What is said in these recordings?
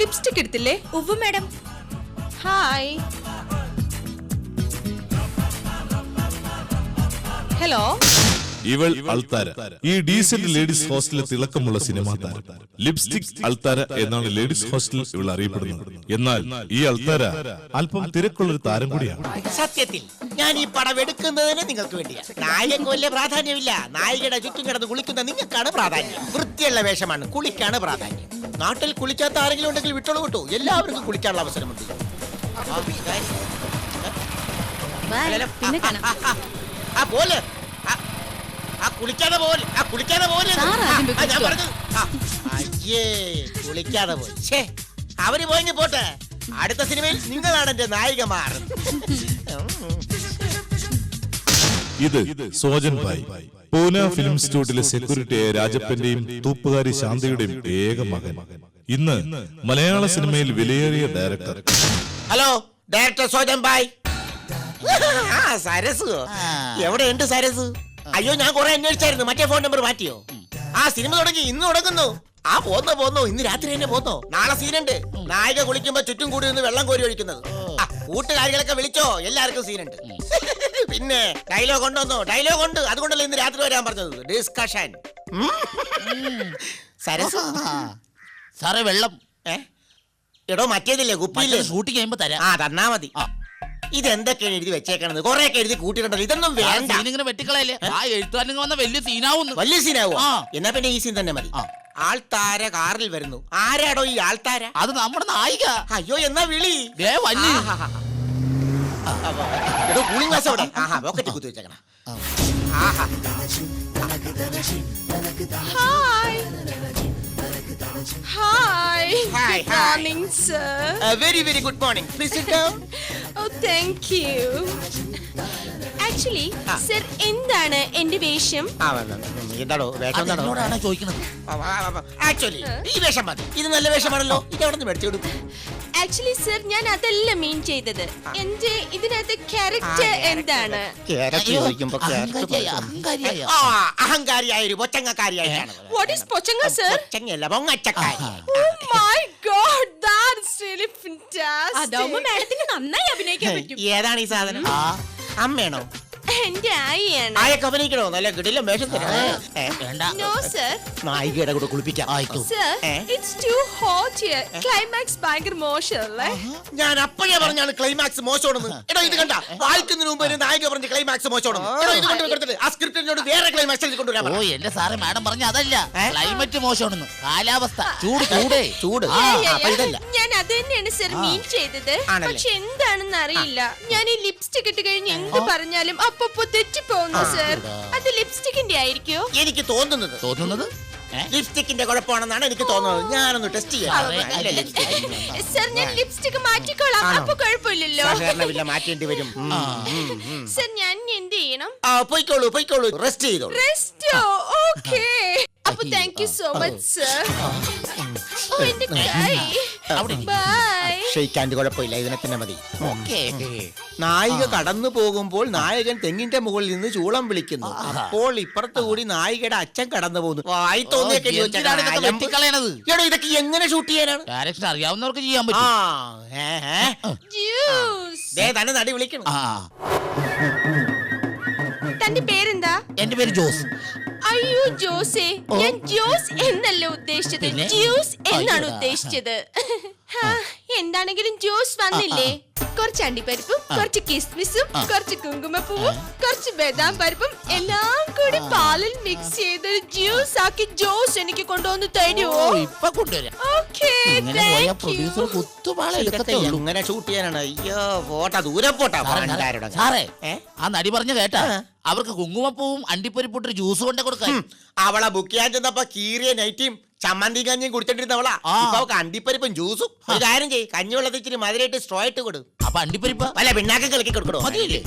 Lipstick എടുത്തില്ലേ? ഉവ്വ് madam. Hi. Hello. ഇവൾ അൾത്താര, ഈ ഡീസന്റ് ലേഡീസ് ഹോസ്റ്റലിലെ തിളക്കമുള്ള സിനിമാ താരം. ലിപ്സ്റ്റിക് അൾത്താര എന്നാണ് ലേഡീസ് ഹോസ്റ്റലിൽ ഇവൾ അറിയപ്പെടുന്നത്. എന്നാൽ ഈ അൾത്താര അല്പം തിരക്കുള്ളൊരു താരം കൂടിയാണ്. സത്യത്തിൽ ഞാൻ ഈ പടം എടുക്കുന്നതിന് നിങ്ങൾക്ക് വേണ്ടിയാണ്. നായകന് വലിയ പ്രാധാന്യമില്ല. നായികയുടെ ചുറ്റും കിടന്ന് കുളിക്കുന്ന നിങ്ങൾക്കാണ് പ്രാധാന്യം. വൃത്തിയുള്ള വേഷമാണ്, കുളിക്കാണ് പ്രാധാന്യം. നാട്ടിൽ കുളിക്കാത്ത ആരെങ്കിലും ഉണ്ടെങ്കിൽ വിട്ടോളൂ വിട്ടു. എല്ലാവർക്കും കുളിക്കാനുള്ള അവസരമുണ്ട്. പോലെ കുളിക്കാതെ പോലെ കുളിക്കാതെ പോയി. അവര് പോയി പോട്ടെ. അടുത്ത സിനിമയിൽ നിങ്ങളാണ് എന്റെ നായികമാർ. ഇത് സോജൻ ഭായ്, പൂന ഫിലിം ഇൻസ്റ്റിറ്റ്യൂട്ടിലെ സെക്യൂരിറ്റിയായ രാജപ്പന്റെയും തൂപ്പുകാരി ശാന്തയുടെയും ഏക മകൻ. ഇന്ന് മലയാള സിനിമയിൽ വിലയേറിയ director. Hello, director Sojan bhai. Saras എവിടെയുണ്ട് സരസ്? അയ്യോ, ഞാൻ കുറെ അന്വേഷിച്ചായിരുന്നു. മറ്റേ ഫോൺ നമ്പർ മാറ്റിയോ? ആ സിനിമ തുടങ്ങി, ഇന്ന് തുടങ്ങുന്നു. ആ പോന്നോ, ഇന്ന് രാത്രി തന്നെ പോന്നോ. നാളെ സീനുണ്ട്. നായിക കുളിക്കുമ്പോ ചുറ്റും കൂടി നിന്ന് വെള്ളം കോരി ഒഴിക്കുന്നത്. കൂട്ടുകാരികളൊക്കെ വിളിച്ചോ, എല്ലാവർക്കും സീനുണ്ട്. പിന്നെ ഡയലോഗ് ഉണ്ടോന്നോ? ഡയലോഗ് ഉണ്ട്, അതുകൊണ്ടല്ലേ ഇന്ന് രാത്രി വരാൻ പറഞ്ഞത്. ഡിസ്കഷൻ. സരസ് സാറേ, വെള്ളം. എടോ മറ്റേതില്ലേ, കുപ്പിയില്ലേ? ഷൂട്ടിംഗ് ചെയ്യുമ്പോ തരാം. തന്നാ മതി. ഇതെന്തൊക്കെയാണ് എഴുതി വെച്ചേക്കണത്? കൊറേ എഴുതി കൂട്ടിയിട്ടുണ്ടല്ലോ. ഇതൊന്നും വേണ്ട. ഇങ്ങനെ വെട്ടിക്കളയല്ലേ. ആ എഴുത്തുകാരൻ വന്ന വലിയ സീനാവുന്നു. വലിയ സീനാവോ? എന്നാ പിന്നെ ഈ സീൻ തന്നെ മതി. ആൾത്താര കാറിൽ വരുന്നു. ആരാടോ ഈ ആൾത്താര? അത് നമ്മുടെ നായിക. അയ്യോ, എന്നാ വിളി. കൂളിംഗ് ഗ്ലാസ് അവിടെ പോക്കറ്റ് കുത്തി വെച്ചേക്കണ. Hi. Good morning, sir. Very good morning. Please sit down. Oh, thank you. Actually, sir, എന്താണ് എന്റെ വേഷം? എന്താണോ വേഷം? എന്നോടാണ് ചോദിക്കുന്നത്. ആക്ച്വലി ഈ വേഷം മതി. ഇത് നല്ല വേഷമാണല്ലോ. ഇത് എവിടെ നിന്ന് മേടിച്ചു കൊടുക്കും? ആക്ച്വലി സർ, ഞാൻ അതല്ല മീൻ ചെയ്തത്. എന്റെ ഇതിനകത്ത് ക്യാരക്ടർ എന്താണ്? അഹങ്കാരിയായ ഒരു പൊച്ചങ്ങക്കാരിയായിട്ടാണ്. What is പൊച്ചങ്ങ, sir? പൊച്ചങ്ങയല്ല, പൊങ്ങച്ചക്കാരി. Oh my God, that's really fantastic. അതാവുമ്പോ മാഡത്തിന് നന്നായി അഭിനയിക്കാൻ പറ്റും. ഏതാണ് ഈ സാധനം? അമ്മയാണോ? എന്റെ ആയിയാണ്. ആയൊക്കെ അഭിനയിക്കണോ? നല്ല കിടില വേഷം തരാം. No, sir. നായികയുടെ കൂടെ കുളിപ്പിക്കാം. Sir, it's too hot here. Climax ഭയങ്കര മോശമല്ലേ? ഞാൻ അപ്പോഴേ പറഞ്ഞാണ് ക്ലൈമാക്സ് മോശമാണെന്ന്. എടോ ഇത് കണ്ട, വായിക്കുന്നതിന് മുമ്പ് നായിക പറഞ്ഞ ക്ലൈമാക്സ് മോശമാണെന്ന്. എടോ ഇത് കൊണ്ടുവരുന്നത് ആ സ്ക്രിപ്റ്റിനോട് വേറെ ക്ലൈമാക്സ് എഴുതി കൊണ്ടുവരാൻ. ഓ എന്റെ സാറേ, മാഡം പറഞ്ഞ അതല്ല, ക്ലൈമറ്റ് മോശമാണെന്ന്. കാലാവസ്ഥ ചൂട്. ഞാൻ അത് തന്നെയാണ് സർ മീൻ ചെയ്തത്. പക്ഷെ എന്താണെന്ന് അറിയില്ല. ഞാൻ ഈ ലിപ്സ്റ്റിക് ഇട്ട് കഴിഞ്ഞ് എന്ത് പറഞ്ഞാലും അപ്പൊ തെറ്റിപ്പോകുന്നു സർ. അത് ലിപ്സ്റ്റിക്കിന്റെ ആയിരിക്കോ? എനിക്ക് തോന്നുന്നത് ലിപ്സ്റ്റിക്കിന്റെ കുഴപ്പമാണെന്നാണ് എനിക്ക് തോന്നുന്നത്. ഞാനൊന്ന് ടെസ്റ്റ് ചെയ്യാം. സർ, ഞാൻ ലിപ്സ്റ്റിക് മാറ്റിക്കോളാം. അപ്പൊ കുഴപ്പമില്ലല്ലോ. മാറ്റേണ്ടി വരും. സർ, ഞാൻ എന്ത് ചെയ്യണം? പോയിക്കോളൂ. റെസ്റ്റ് ചെയ്തോളൂ. റെസ്റ്റോ? ഓക്കേ. അപ്പൊ thank you so much sir. എന്റെ കൈ. ബൈ. ഷെയ്ക്കാൻ്റെ കുഴപ്പമില്ല, ഇതിനെ തന്നെ മതി. നായിക കടന്നു പോകുമ്പോൾ നായകൻ തെങ്ങിന്റെ മുകളിൽ നിന്ന് ചൂളം വിളിക്കുന്നു. അപ്പോൾ ഇപ്പുറത്ത് കൂടി നായികയുടെ അച്ഛൻ കടന്നു പോകുന്നു. വായി തോന്നിയൊക്കെ ഇതൊക്കെ എങ്ങനെ ഷൂട്ട് ചെയ്യാനാണ്? ഡയറക്ഷൻ അറിയാവുന്നവർക്ക് ചെയ്യാൻ പറ്റും. തന്നെ നടി വിളിക്കണം. തന്റെ പേരെന്താ? എന്റെ പേര് ജോസ്. അയ്യോ ജോസേ, ഞാൻ ജോസ് എന്നല്ല ഉദ്ദേശിച്ചത്, ജ്യൂസ് എന്നാണ് ഉദ്ദേശിച്ചത്. എന്താണെങ്കിലും ജ്യൂസ് വന്നില്ലേ? കുറച്ച് അണ്ടിപ്പരിപ്പും കുറച്ച് കിസ്മിസും കുറച്ച് കുങ്കുമപ്പൂവും കുറച്ച് ബദാം പരിപ്പും എല്ലാം കൂടി പാലിൽ മിക്സ് ചെയ്ത് ജ്യൂസ് ആക്കി ജോസ് എനിക്ക് കൊണ്ടുവന്ന് തരുമോ? ഇപ്പൊ കൊണ്ടുവരാം. ഇങ്ങനെ ഷൂട്ട് ചെയ്യാനാണ്? അയ്യോ പോട്ടാ, ദൂരെ പോട്ടാ. സാറേ, ആ നടി പറഞ്ഞു കേട്ടാ, അവർക്ക് കുങ്കുമപ്പൂവും അണ്ടിപ്പരിപ്പൊട്ടൊരു ജ്യൂസ് കൊണ്ടേ കൊടുക്കാൻ. അവളെ ബുക്ക് ചെയ്യാൻ ചെന്നപ്പോ കീറിയ നൈറ്റിയും ചമ്മന്തി കഞ്ഞിയും കുടിച്ചോണ്ടിരുന്നവളാ. ഇപ്പൊ അണ്ടിപ്പരിപ്പും ജ്യൂസും. ഒരു കാര്യം ചെയ്യ്, കഞ്ഞിവെള്ളത്തിൽ ഇച്ചിരി മധുരമായിട്ട് സ്ട്രോ ഇട്ട് കൊടു. അപ്പൊ അണ്ടിപ്പരിപ്പ് വല്ല പിണ്ണാക്കം കളിക്കി കൊടുക്കണോ?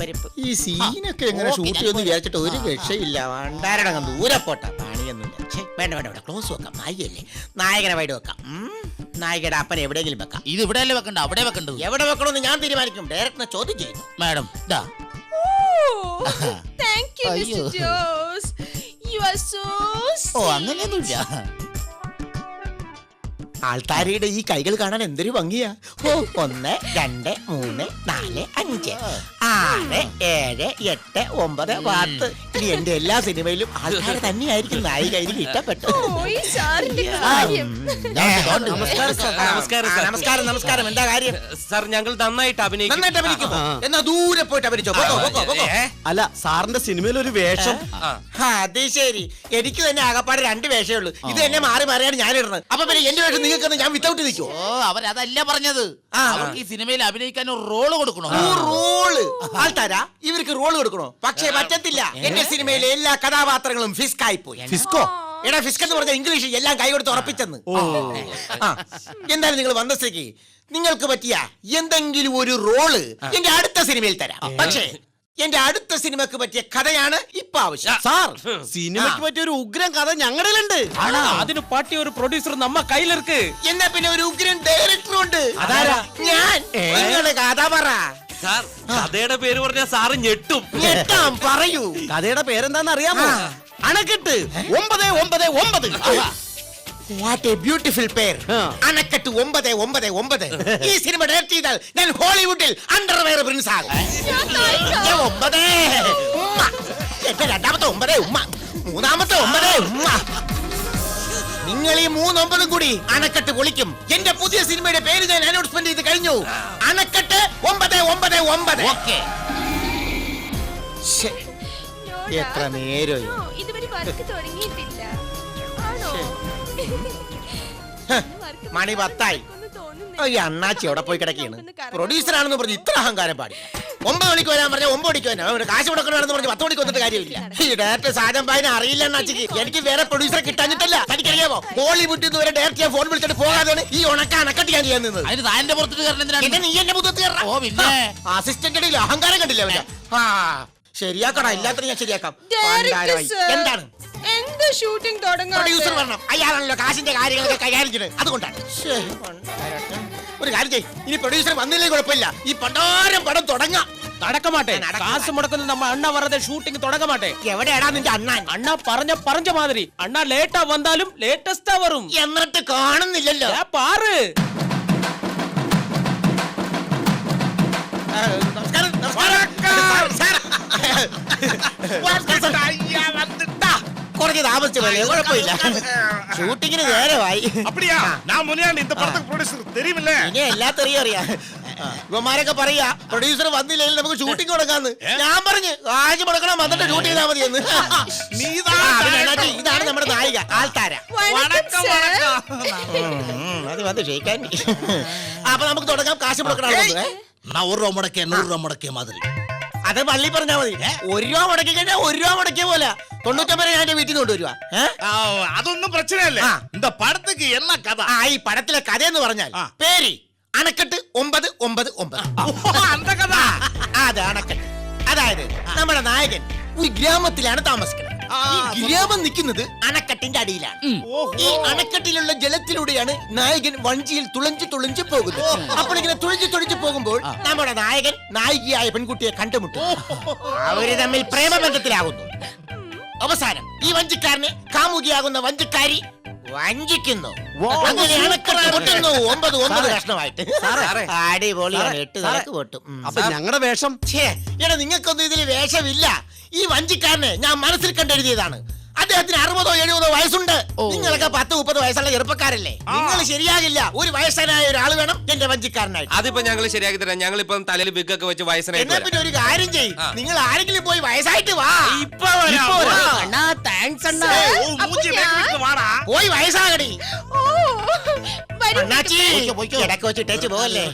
ഈ സീനൊക്കെ എങ്ങനെ ഷൂട്ട് ചെയ്യുമെന്ന് വിചാരിച്ചിട്ട് ഒരു രക്ഷയില്ല. വണ്ടാരടങ്ങ് ദൂരെ പോട്ടാ, പണിയൊന്നുമില്ല. വേണ്ട, ക്ലോസ് വെക്കാം. നായികയല്ലേ, നായകനെ വൈഡ് വെക്കാം. നായികയുടെ അപ്പനെ എവിടെയെങ്കിലും വെക്കാം. ഇത് ഇവിടെ അല്ലേ വെക്കണ്ട, അവിടെ വെക്കണ്ടത്. എവിടെ വെക്കണമെന്ന് ഞാൻ തീരുമാനിക്കും. ഡയറക്ടറിനെ ചോദ്യം ചെയ്യുന്നു. Madam thank you mister Jose. You are so sweet. അങ്ങനെയൊന്നുമില്ല. ആൾത്താരയുടെ ഈ കൈകൾ കാണാൻ എന്തൊരു ഭംഗിയാ. ഓ 1 2 3 4 5 6 7 8 9 10. ഇനി എന്റെ എല്ലാ സിനിമയിലും ആൾക്കാരെ തന്നെയായിരിക്കും നായിക. എനിക്ക് ഇഷ്ടപ്പെട്ടു. ഓ, ഈ സാറിന്റെ കാര്യം. നമസ്കാരം നമസ്കാരം. എന്താ കാര്യം? സാർ ഞങ്ങൾ നന്നായിട്ട് അഭിനയിക്കും. നന്നായിട്ട് അഭിനയിക്കുമോ? എന്നാ ദൂരെ പോയിട്ട് അഭിനയിച്ചോ. അല്ല സാറിന്റെ സിനിമയിൽ ഒരു വേഷം. അത് ശരി. എനിക്ക് തന്നെ ആകപ്പാടെ 2 വേഷമേ ഉള്ളൂ. ഇത് തന്നെ മാറി മാറിയാണ് ഞാൻ ഇടുന്നത്. അപ്പൊ പിന്നെ എന്റെ വേഷം നിങ്ങൾക്ക് ഞാൻ വിത്തൗട്ട് നിൽക്കുമോ? ഓ അവരതല്ല പറഞ്ഞത്. അവർക്ക് ഈ സിനിമയിൽ അഭിനയിക്കാൻ ഒരു റോള് കൊടുക്കണോ? റോള് ആൾത്താരാ ഇവർക്ക് റോള് കൊടുക്കണോ? പക്ഷേ പറ്റത്തില്ല. എന്റെ സിനിമയിലെ എല്ലാ കഥാപാത്രങ്ങളും ഫിസ്കായി പോയി. ഫിസ്കോ? എടാ ഫിസ്ക് എന്ന് പറഞ്ഞ ഇംഗ്ലീഷ് എല്ലാം കൈ കൊടുത്ത് ഉറപ്പിച്ചെന്ന്. എന്തായാലും നിങ്ങൾ വന്ന സ്ഥിതിക്ക് നിങ്ങൾക്ക് പറ്റിയ എന്തെങ്കിലും ഒരു റോള് എന്റെ അടുത്ത സിനിമയിൽ തരാം. പക്ഷേ എന്റെ അടുത്ത സിനിമക്ക് പറ്റിയ കഥയാണ് ഇപ്പൊ ആവശ്യം. സാർ സിനിമയ്ക്ക് പറ്റിയ ഒരു ഉഗ്രം കഥ ഞങ്ങളിലുണ്ട്. അതിന് പറ്റിയ ഒരു പ്രൊഡ്യൂസർ നമ്മ കയ്യിലിருக்கு. എന്നാ പിന്നെ ഒരു ഉഗ്രൻ ഡയറക്ടർ ഉണ്ട്. അതാരാ? ഞാൻ. നിങ്ങള് കഥ പറ. സാർ കഥയുടെ പേര് പറഞ്ഞ സാറ് ഞെട്ടും. ഞെട്ടാം, പറയൂ. കഥയുടെ പേരെന്താന്ന് അറിയാമോ? അണക്കെട്ട് 999. What a beautiful pair. അണക്കെട്ട് 999. ഈ സിനിമ ഡയറക്ട് ചെയ്താൽ ഞാൻ ഹോളിവുഡിൽ അണ്ടർവെയർ പ്രിൻസ് ആകും. ഞാൻ നായിക. 9 ഉമ്മ. എന്റെ രണ്ടാമത്തെ 9 ഉമ്മ. മൂന്നാമത്തെ 9 ഉമ്മ. നിങ്ങൾ ഈ 3 9 കൂടി അണക്കെട്ട് പൊളിക്കും. എന്റെ പുതിയ സിനിമയുടെ പേര് ഞാൻ അനൗൺസ്മെന്റ് ചെയ്ത് കഴിഞ്ഞു. അണക്കെട്ട് 999. ഓക്കേ. നോടാ. എത്ര നേരം ഓ, ഇതുവരെ വർക്ക് തുടങ്ങിയിട്ടില്ല. ആണോ? മണി 10 ഒന്ന് തോന്നുന്നില്ല. ഈ അണ്ണാച്ചി എവിടെ പോയി കിടക്കുകയാണ്? പ്രൊഡ്യൂസർ ആണെന്ന് പറഞ്ഞ് ഇത്ര അഹങ്കാരം പാടില്ല. 9 മണിക്ക് വരാൻ പറഞ്ഞ 9 മണിക്ക് വരാം. അവര് കാശ് മുടക്കണമെന്ന് പറഞ്ഞ് 10 മണിക്ക് വന്നിട്ട് കാര്യമില്ല. ഈ ഡയറക്ടർ സാജൻ ഭായിനെ അറിയില്ല അണ്ണാച്ചിക്ക്. എനിക്ക് വേറെ പ്രൊഡ്യൂസറെ കിട്ടാഞ്ഞിട്ടല്ല. തനിക്കറിയാമോ ഹോളിവുഡിൽ നിന്ന് വരെ ഡയറക്റ്റ് ചെയ്യാൻ ഫോൺ വിളിച്ചിട്ട് പോകാതെയാണ് ഈ അണക്കെട്ട് ഞാൻ ചെയ്യാൻ നിന്നത്. അതിന് താന്റെ പുറത്തിട്ട് കയറണം പിന്നെ എന്തിനാണ്? നീ എന്നെ മുതത്ത് ഓ, പിന്നെ. അസിസ്റ്റന്റിൽ അഹങ്കാരം കണ്ടില്ല അവന്റെ. ശരിയാക്കടാ, എല്ലാത്തിനും ഞാൻ ശരിയാക്കാം. ഡയറക്ടർ പണ്ടാരമായി. സർ, എന്താണ് എന്ത് ഷൂട്ടിംഗ് തുടങ്ങാൻ? പ്രൊഡ്യൂസർ പറഞ്ഞു അയാളാണല്ലോ കാശിന്റെ കാര്യങ്ങളൊക്കെ കൈകാര്യം ചെയ്യുന്നത്. അതുകൊണ്ടാണ്. ശ്ശേ, പണ്ടാരട്ടെ. ഒരു കാര്യം ചെയ്യ്, ഇനി പ്രൊഡ്യൂസർ വന്നില്ലേ കുഴപ്പമില്ല. ഈ പണ്ടാരം പടം തുടങ്ങാം. നടക്കമാട്ടെ. കാശ് മുടക്കുന്നത് നമ്മ അണ്ണ വെറുതെ ഷൂട്ടിംഗ് തുടങ്ങമാട്ടെ. എവിടെയാടാ നിന്റെ അണ്ണാൻ? അണ്ണ പറഞ്ഞ മാതിരി അണ്ണ ലേറ്റാ വന്നാലും ലേറ്റസ്റ്റാ വരും. എന്നിട്ട് കാണുന്നില്ലല്ലോ. പാറ്. നമസ്കാരം, നമസ്കാരം. സാർ. കുറച്ച് താമസിച്ചു പോലെ കുഴപ്പമില്ല. ഷൂട്ടിങ്ങിന് നേരമായി. அப்படியா நான் முன்னாடி இந்த படத்துக்கு ப்ரொடியூசர் தெரியுமில்ல ഇനി എല്ലാത്തറിയും അറിയാം. ഇവന്മാരൊക്കെ പറയാ പ്രൊഡ്യൂസർ വന്നില്ലെങ്കിൽ നമുക്ക് ഷൂട്ടിംഗ് കൊടുക്കാന്ന്. ഞാൻ പറഞ്ഞു കാശ് മുടക്കണം, വന്നിട്ട് ഷൂട്ട് ചെയ്താൽ മതി എന്ന്. ഇതാണ് നമ്മുടെ നായിക ആൾത്താര. വണക്കം സർ. അത് വന്ന് ക്ഷയിക്കാൻ. അപ്പൊ നമുക്ക് തുടങ്ങാം. കാശ് മുടക്കണം. நான் 1 ரூபா முடக்கே 100 ரூபா முடக்கே மாதிரி. അത് പള്ളി പറഞ്ഞാ മതി. 1 രൂപ മുടക്കി കഴിഞ്ഞാൽ 1 രൂപ മുടക്കിയ പോലെ 99 ഞാൻ എന്റെ വീട്ടിൽ നിന്ന് കൊണ്ടുവരുവാ. അതൊന്നും പ്രശ്നം ഇല്ല ആ. இந்த படத்துக்கு என்ன கதை ഈ പടത്തിലെ കഥ എന്ന് പറഞ്ഞാൽ പേര് അണക്കെട്ട് 999. அந்த கதை അത് അണക്കെട്ട്. അതായത് നമ്മുടെ നായകൻ ഒരു ഗ്രാമത്തിലാണ് താമസിക്കുന്നത്. ഈ ഗ്രാമം നിൽക്കുന്നത് അണക്കെട്ടിന്റെ അടിയിലാണ്. ഈ അണക്കെട്ടിലുള്ള ജലത്തിലൂടെയാണ് നായകൻ വഞ്ചിയിൽ തുളഞ്ചു പോകുന്നത്. അപ്പോൾ ഇങ്ങനെ തുളഞ്ചു പോകുമ്പോൾ നമ്മുടെ നായകൻ നായികയായ പെൺകുട്ടിയെ കണ്ടുമുട്ടും. അവര് തമ്മിൽ പ്രേമബന്ധത്തിലാകുന്നു. അവസാനം ഈ വഞ്ചിക്കാരനെ കാമുകിയാകുന്ന വഞ്ചിക്കാരി വഞ്ചിക്കുന്നു. അങ്ങനെ അണക്കെട്ട് പൊട്ടുന്നു 9 കഷ്ണമായിട്ട്. അടിപൊളിയാണ്. 8 തലക്ക് പൊട്ടും. അപ്പൊ ഞങ്ങളുടെ വേഷം എടാ നിങ്ങൾക്കൊന്നും ഇതിൽ വേഷമില്ല. ഈ വഞ്ചിക്കാരനെ ഞാൻ മനസ്സിൽ കണ്ടെഴുതിയതാണ്. അദ്ദേഹത്തിന് 60 70 വയസ്സുണ്ട്. നിങ്ങളൊക്കെ 10 30 വയസ്സുള്ള ചെറുപ്പക്കാരല്ലേ. നിങ്ങൾ ശരിയാകില്ല. ഒരു വയസ്സനായ ഒരാൾ വേണം എന്റെ വഞ്ചിക്കാരനായിട്ട്. അതിപ്പോ ഞങ്ങൾ ശരിയാക്കി തരാം. ഞങ്ങൾ ഇപ്പം തലയിൽ ബിഗൊക്കെ വെച്ച് എന്നാ വയസ്സനായിട്ട് പിന്നെ ഒരു കാര്യം ചെയ്യ്, നിങ്ങൾ ആരെങ്കിലും പോയി വയസ്സായിട്ട് വാ. ഇപ്പൊ വരാം. അണ്ണാ താങ്ക്സ് അണ്ണാ. மூஞ்சி மேய்க்கிட்டு வாடா പോയി വയസ്സാകടി. ഓ, വരൂ. അണ്ണാച്ചി ഇടയ്ക്ക് വെച്ചിട്ടേച്ച് പോവല്ലേ.